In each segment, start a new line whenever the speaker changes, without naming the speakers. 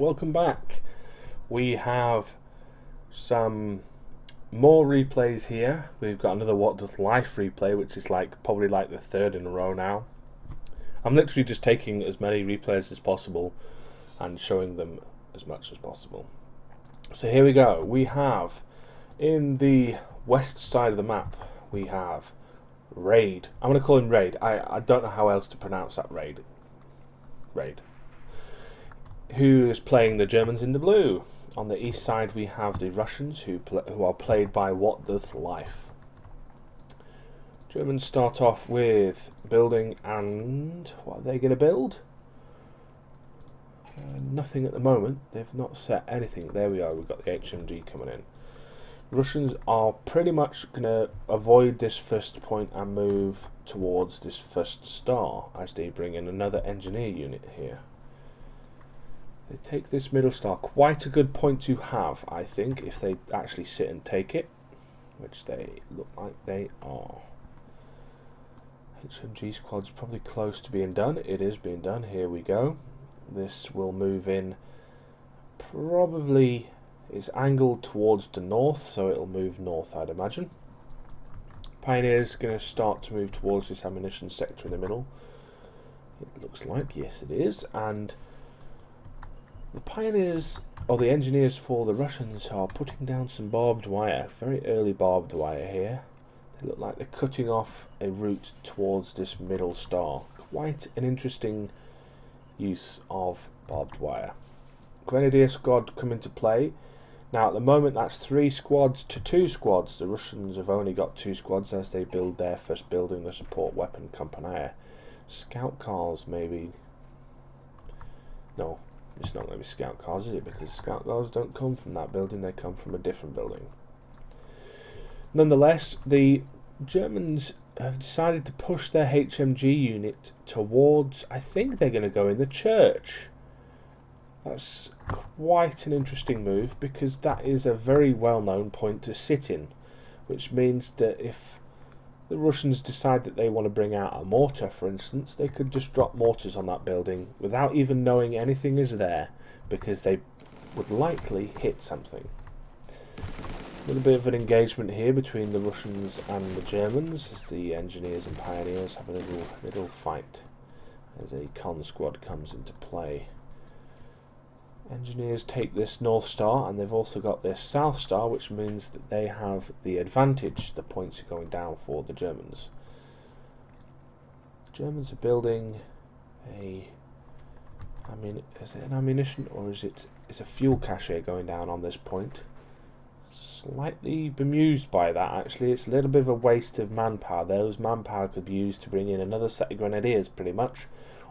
welcome back. We have some more replays here. We've got another What Doth Life replay, which is probably the third in a row now. I'm literally just taking as many replays as possible and showing them as much as possible. So here we go. We have, in the west side of the map, we have Raid. I'm going to call him Raid. I don't know how else to pronounce that. Raid. Who is playing the Germans in the blue. On the east side we have the Russians who are played by What Doth Life. Germans start off with building, and what are they going to build? Nothing at the moment. They've not set anything. There we are, we've got the HMG coming in. Russians are pretty much going to avoid this first point and move towards this first star as they bring in another engineer unit here. They take this middle star. Quite a good point to have, I think, if they actually sit and take it, which they look like they are. HMG squad's probably close to being done. It is being done. Here we go. This will move in. Probably is angled towards the north, so it'll move north, I'd imagine. Pioneer's going to start to move towards this ammunition sector in the middle. It looks like, yes it is, and the Pioneers, or the engineers for the Russians, are putting down some barbed wire, very early barbed wire here. They look like they're cutting off a route towards this middle star. Quite an interesting use of barbed wire. Grenadier squad come into play. Now at the moment that's 3 squads to 2 squads. The Russians have only got 2 squads as they build their first building, the support weapon company. Scout cars maybe. No, it's not going to be scout cars, is it? Because scout cars don't come from that building, they come from a different building. Nonetheless, the Germans have decided to push their HMG unit towards, I think they're going to go in the church. That's quite an interesting move, because that is a very well-known point to sit in, which means that if the Russians decide that they want to bring out a mortar, for instance, they could just drop mortars on that building without even knowing anything is there, because they would likely hit something. A little bit of an engagement here between the Russians and the Germans as the engineers and pioneers have a little fight as a con squad comes into play. Engineers take this north star, and they've also got this south star, which means that they have the advantage. The points are going down for the Germans. The Germans are building a, is it an ammunition, or is a fuel cache going down on this point? Slightly bemused by that, actually. It's a little bit of a waste of manpower. Those manpower could be used to bring in another set of grenadiers, pretty much,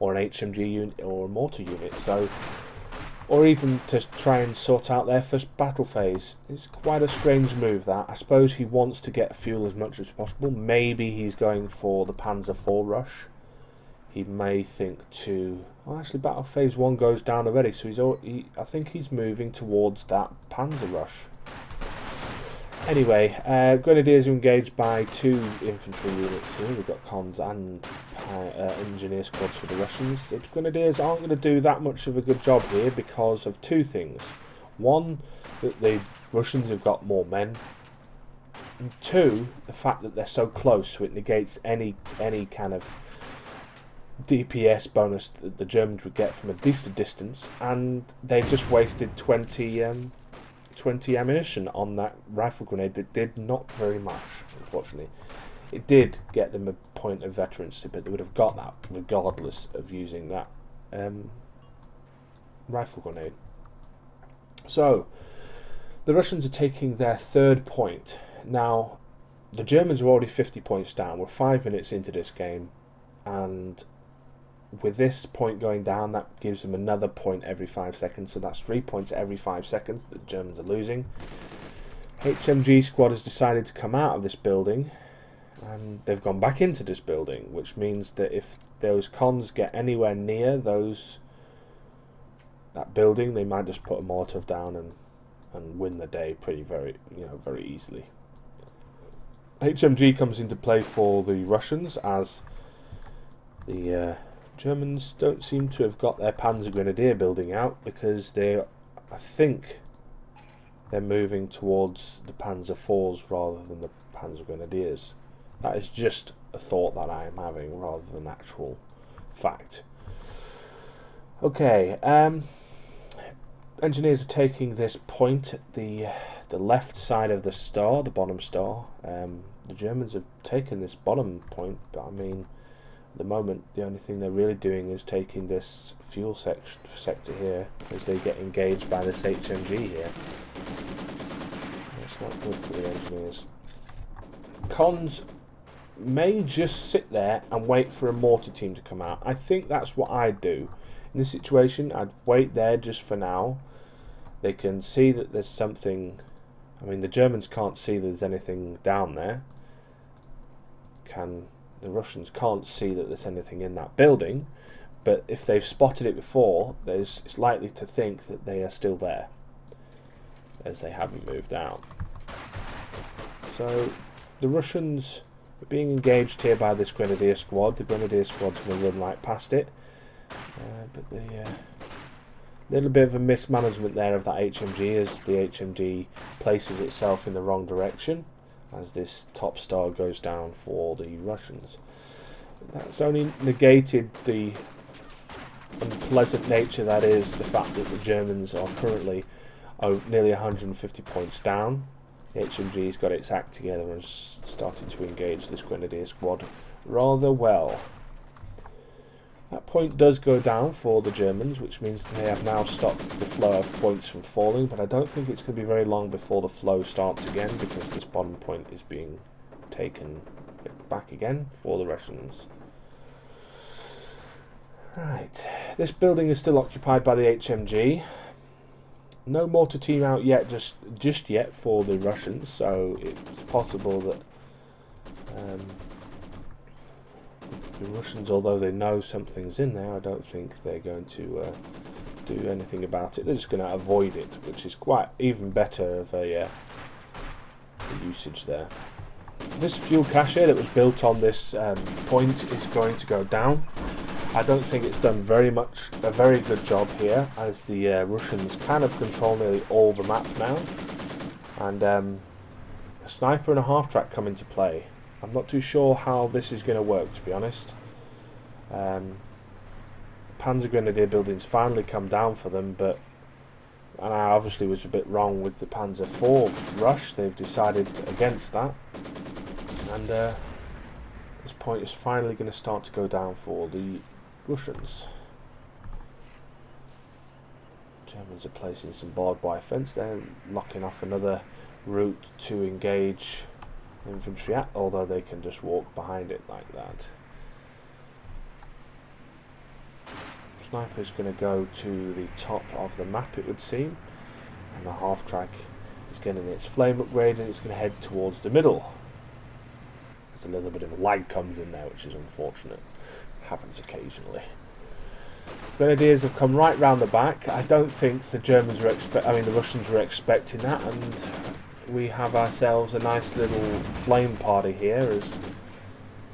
or an HMG unit or a mortar unit. So, or even to try and sort out their first battle phase. It's quite a strange move, that. I suppose he wants to get fuel as much as possible. Maybe he's going for the Panzer IV rush. He may think to... Well, actually, battle phase 1 goes down already, so I think he's moving towards that Panzer rush. Anyway, Grenadiers are engaged by 2 infantry units here. We've got cons and engineer squads for the Russians. The Grenadiers aren't going to do that much of a good job here because of 2 things. One, that the Russians have got more men. And 2, the fact that they're so close, so it negates any kind of DPS bonus that the Germans would get from at least a distance. And they've just wasted 20 ammunition on that rifle grenade that did not very much, unfortunately. It did get them a point of veterancy, but they would have got that regardless of using that rifle grenade. So, the Russians are taking their 3rd point. Now, the Germans are already 50 points down. We're 5 minutes into this game, and with this point going down, that gives them another point every 5 seconds, so that's 3 points every 5 seconds that the Germans are losing. HMG squad has decided to come out of this building, and they've gone back into this building, which means that if those cons get anywhere near that building, they might just put a Molotov down and win the day very easily. HMG comes into play for the Russians as the Germans don't seem to have got their Panzer Grenadier building out, because I think they're moving towards the Panzer IVs rather than the Panzer Grenadiers. That is just a thought that I am having rather than actual fact. Okay, engineers are taking this point at the left side of the star, the bottom star. The Germans have taken this bottom point, but I mean, at the moment the only thing they're really doing is taking this fuel sector here as they get engaged by this HMG here. That's not good for the engineers. Cons may just sit there and wait for a mortar team to come out. I think that's what I'd do. In this situation, I'd wait there just for now. They can see that there's something. I mean, the Germans can't see that there's anything down there. The Russians can't see that there's anything in that building, but if they've spotted it before, it's likely to think that they are still there, as they haven't moved out. So the Russians are being engaged here by this Grenadier squad. The Grenadier squad's going to run right past it, but the little bit of a mismanagement there of that HMG, as the HMG places itself in the wrong direction as this top star goes down for the Russians. That's only negated the unpleasant nature that is the fact that the Germans are currently nearly 150 points down. The HMG's got its act together and has started to engage this Grenadier squad rather well. That point does go down for the Germans, which means they have now stopped the flow of points from falling, but I don't think it's going to be very long before the flow starts again, because this bottom point is being taken back again for the Russians. Right, this building is still occupied by the HMG. No mortar team out yet, just yet for the Russians, so it's possible that the Russians, although they know something's in there, I don't think they're going to do anything about it. They're just going to avoid it, which is quite even better of a usage there. This fuel cache that was built on this point is going to go down. I don't think it's done a very good job here, as the Russians kind of control nearly all the map now, and a sniper and a half-track come into play. I'm not too sure how this is going to work, to be honest. Panzer Grenadier buildings finally come down for them, and I obviously was a bit wrong with the Panzer IV rush. They've decided against that, and this point is finally going to start to go down for the Russians. Germans are placing some barbed wire fence there, locking off another route to engage infantry at, although they can just walk behind it like that. Sniper's going to go to the top of the map, it would seem, and the half track is getting its flame upgrade, and it's going to head towards the middle. There's a little bit of a lag comes in there, which is unfortunate. Happens occasionally. Grenadiers have come right round the back. I don't think the the Russians were expecting that, and we have ourselves a nice little flame party here as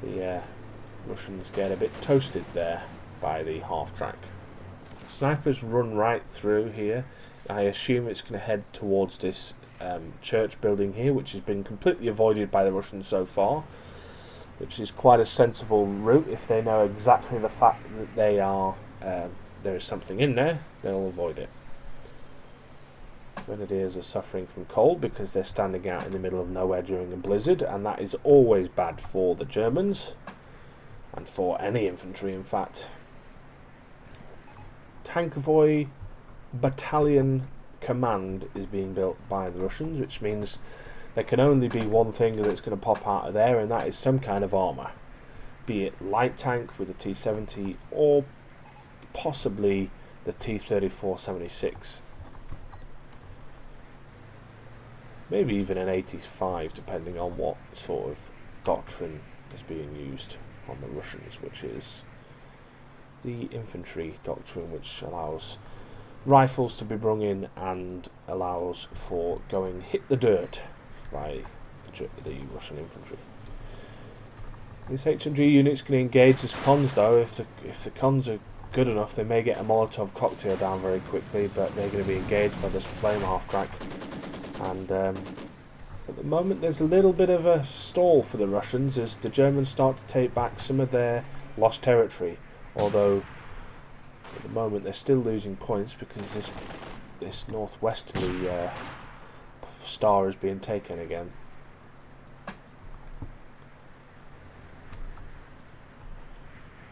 the Russians get a bit toasted there by the half-track. Snipers run right through here. I assume it's going to head towards this church building here, which has been completely avoided by the Russians so far, which is quite a sensible route. If they know exactly the fact that there is something in there, they'll avoid it. Grenadiers are suffering from cold because they're standing out in the middle of nowhere during a blizzard, and that is always bad for the Germans, and for any infantry in fact. Tankovoy Battalion Command is being built by the Russians, which means there can only be one thing that's going to pop out of there, and that is some kind of armour. Be it light tank with a T-70 or possibly the T-34-76. Maybe even an 85, depending on what sort of doctrine is being used on the Russians, which is the infantry doctrine, which allows rifles to be brung in and allows for going hit the dirt by the Russian infantry. This HMG unit's going to engage as cons though. If the cons are good enough, they may get a Molotov cocktail down very quickly, but they're going to be engaged by this flame half-track. And at the moment there's a little bit of a stall for the Russians as the Germans start to take back some of their lost territory, although at the moment they're still losing points because this northwesterly star is being taken again.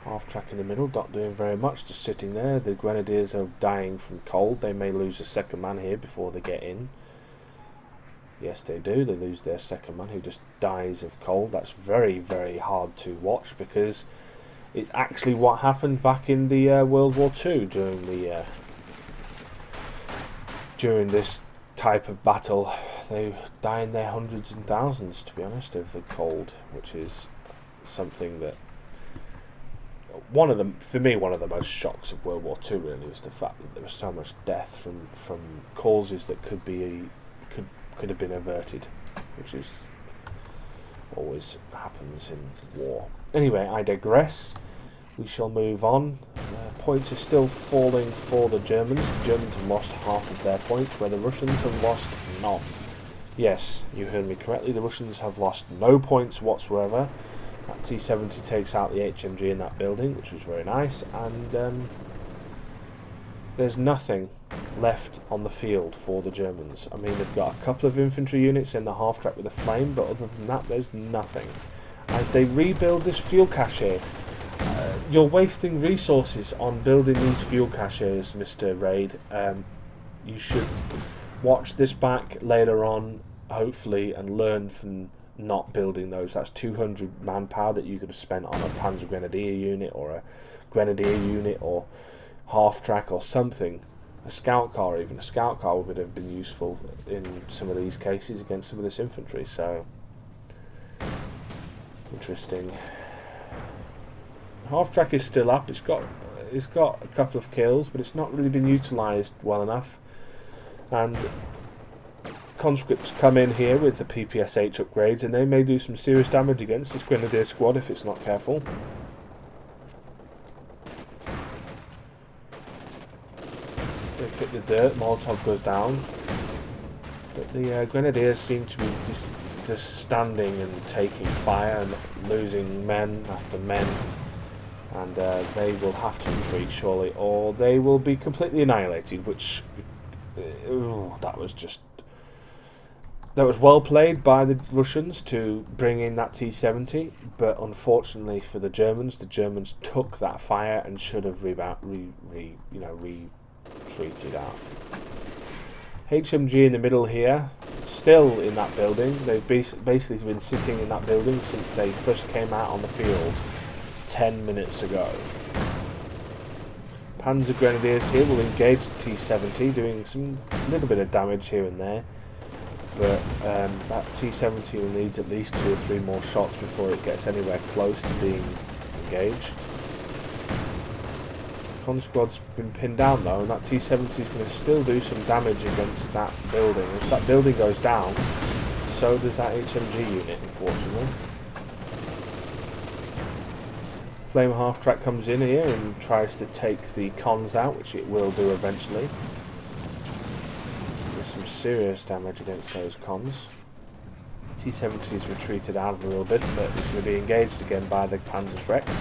Half track in the middle, not doing very much, just sitting there. The Grenadiers are dying from cold. They may lose a second man here before they get in. Yes, they do. They lose their second man who just dies of cold. That's very, very hard to watch because it's actually what happened back in the World War II during this type of battle. They die in their hundreds and thousands, to be honest, of the cold, which is something that one of the most shocks of World War II really was the fact that there was so much death from causes that could have been averted, which is always happens in war. Anyway, I digress. We shall move on. Points are still falling for the Germans. The Germans have lost half of their points, where the Russians have lost none. Yes, you heard me correctly. The Russians have lost no points whatsoever. That T-70 takes out the HMG in that building, which was very nice, and there's nothing left on the field for the Germans. I mean, they've got a couple of infantry units in the half-track with a flame, but other than that, there's nothing. As they rebuild this fuel cache, you're wasting resources on building these fuel caches, Mr. Raid. You should watch this back later on, hopefully, and learn from not building those. That's 200 manpower that you could have spent on a Panzer Grenadier unit or a Grenadier unit or half-track or something. A scout car, even a scout car would have been useful in some of these cases against some of this infantry. So interesting. Half-track is still up. It's got a couple of kills, but it's not really been utilised well enough. And conscripts come in here with the PPSH upgrades, and they may do some serious damage against this Grenadier squad if it's not careful. They pick the dirt, Molotov goes down, but the Grenadiers seem to be just standing and taking fire and losing men after men, and they will have to retreat surely, or they will be completely annihilated, which that was well played by the Russians to bring in that T-70, but unfortunately for the Germans took that fire and should have retreated out. HMG in the middle here, still in that building. They've basically been sitting in that building since they first came out on the field 10 minutes ago. Panzer Grenadiers here will engage the T-70, doing some little bit of damage here and there. But that T-70 will need at least 2 or 3 more shots before it gets anywhere close to being engaged. Con squad's been pinned down though, and that T-70 is going to still do some damage against that building. If that building goes down, so does that HMG unit, unfortunately. Flame half-track comes in here and tries to take the cons out, which it will do eventually. Some serious damage against those cons. T-70's retreated out a little bit, but it's going to be engaged again by the Panzers Rex.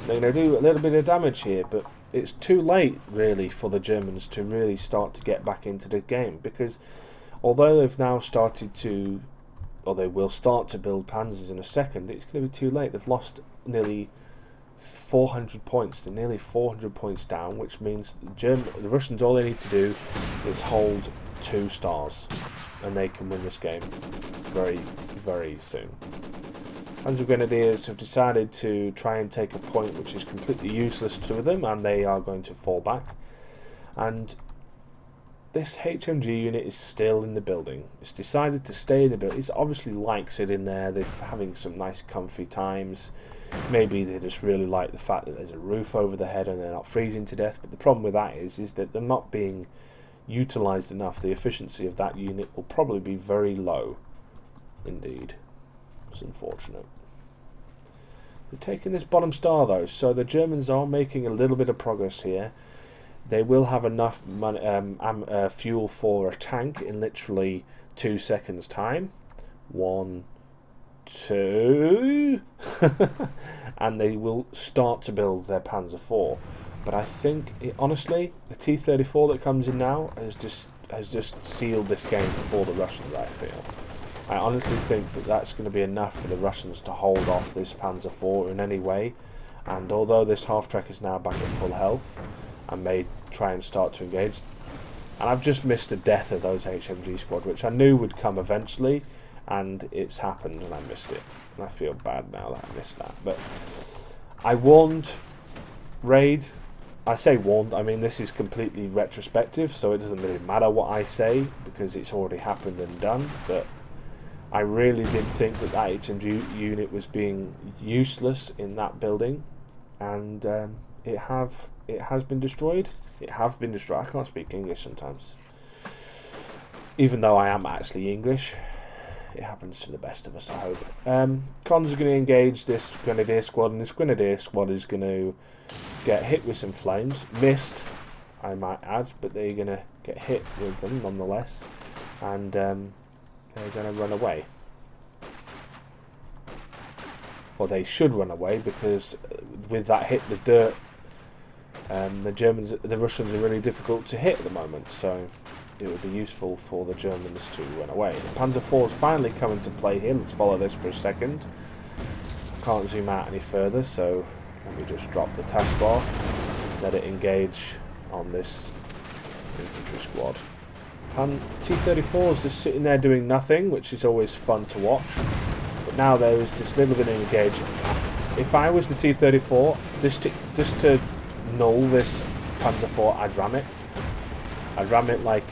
They're going to do a little bit of damage here, but it's too late really for the Germans to really start to get back into the game, because although they've now started to, or they will start to build Panzers in a second, it's going to be too late. They've lost nearly 400 points. They're nearly 400 points down, which means the Russians, all they need to do is hold 2 stars and they can win this game very, very soon. Panzer Grenadiers have decided to try and take a point which is completely useless to them, and they are going to fall back. And this HMG unit is still in the building. It's decided to stay in the building. It obviously likes it in there. They're having some nice comfy times. Maybe they just really like the fact that there's a roof over their head and they're not freezing to death. But the problem with that is that they're not being utilised enough. The efficiency of that unit will probably be very low indeed. It's unfortunate. We're taking this bottom star though, so the Germans are making a little bit of progress here. They will have enough fuel for a tank in literally 2 seconds time. 1, 2, and they will start to build their Panzer IV. But I think, honestly, the T-34 that comes in now has just sealed this game for the Russians, I feel. I honestly think that that's going to be enough for the Russians to hold off this Panzer IV in any way. And although this half-track is now back at full health and may try and start to engage, and I've just missed the death of those HMG squad, which I knew would come eventually, and it's happened and I missed it. And I feel bad now that I missed that. But I warned Raid. I say warned, I mean this is completely retrospective, so it doesn't really matter what I say because it's already happened and done. But I really did think that that HMG unit was being useless in that building, and it has been destroyed. It has been destroyed. I can't speak English sometimes, even though I am actually English. It happens to the best of us, I hope. Cons are going to engage this Grenadier squad, and this Grenadier squad is going to get hit with some flames. Missed, I might add, but they're going to get hit with them nonetheless, and they're going to run away. Or they should run away, because with that hit, the dirt, the Russians are really difficult to hit at the moment, so it would be useful for the Germans to run away. The Panzer IV is finally coming to play here. Let's follow this for a second. I can't zoom out any further, so let me just drop the taskbar, let it engage on this infantry squad. T-34 is just sitting there doing nothing, which is always fun to watch. But now there is this little bit of engagement. If I was the T-34, just to null this Panzer IV, I'd ram it. I'd ram it like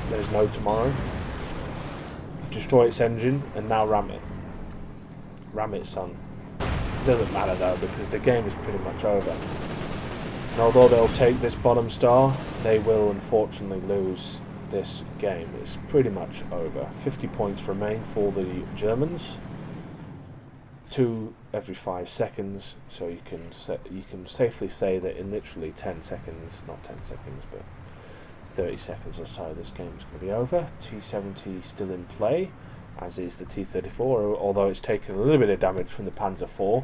there's no tomorrow. Destroy its engine and now ram it. Ram it, son. It doesn't matter though, because the game is pretty much over. And although they'll take this bottom star, they will unfortunately lose this game. It's pretty much over. 50 points remain for the Germans. 2 every 5 seconds, so you can safely say that in literally 10 seconds, not 10 seconds, but 30 seconds or so, this game is going to be over. T-70 still in play, as is the T-34, although it's taken a little bit of damage from the Panzer IV.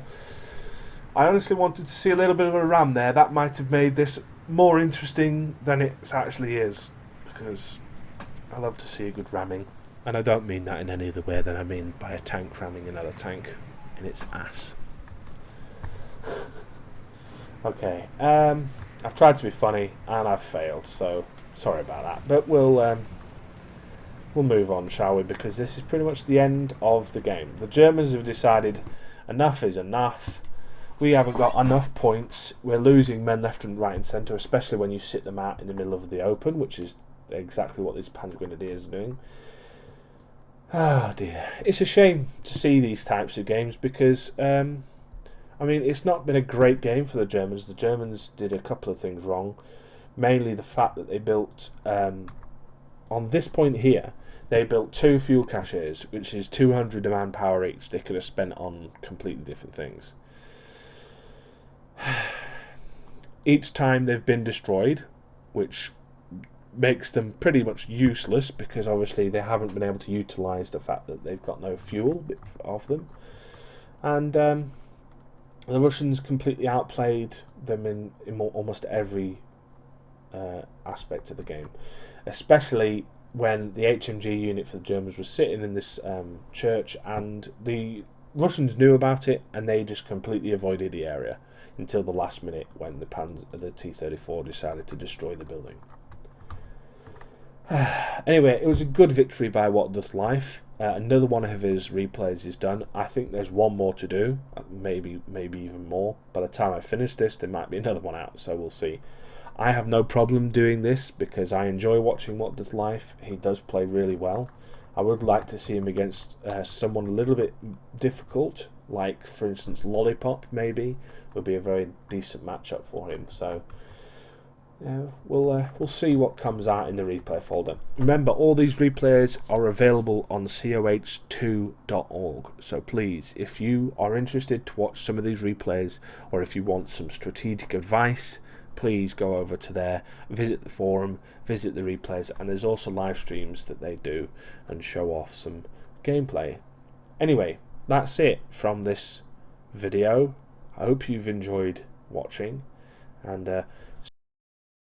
I honestly wanted to see a little bit of a ram there. That might have made this more interesting than it actually is, because I love to see a good ramming, and I don't mean that in any other way than I mean by a tank ramming another tank in its ass. Okay, I've tried to be funny and I've failed, so sorry about that. But we'll move on, shall we? Because this is pretty much the end of the game. The Germans have decided enough is enough. We haven't got enough points. We're losing men left and right and centre, especially when you sit them out in the middle of the open, which is exactly what these Panzer Grenadiers are doing. Oh dear. It's a shame to see these types of games because, I mean, it's not been a great game for the Germans. The Germans did a couple of things wrong. Mainly the fact that they built, on this point here, they built 2 fuel caches, which is 200 manpower each. They could have spent on completely different things. Each time they've been destroyed, which makes them pretty much useless because obviously they haven't been able to utilise the fact that they've got no fuel of them. And the Russians completely outplayed them in almost every aspect of the game, especially when the HMG unit for the Germans was sitting in this church, and the Russians knew about it and they just completely avoided the area until the last minute when the T-34 decided to destroy the building. Anyway, it was a good victory by What Doth Life. Another one of his replays is done. I think there's one more to do, maybe even more. By the time I finish this, there might be another one out, so we'll see. I have no problem doing this because I enjoy watching What Doth Life. He does play really well. I would like to see him against someone a little bit difficult, like, for instance, Lollipop, maybe, would be a very decent matchup for him. So we'll see what comes out in the replay folder. Remember, all these replays are available on coh2.org, so please, if you are interested to watch some of these replays, or if you want some strategic advice, please go over to there, visit the forum, visit the replays, and there's also live streams that they do and show off some gameplay. Anyway, that's it from this video. I hope you've enjoyed watching, and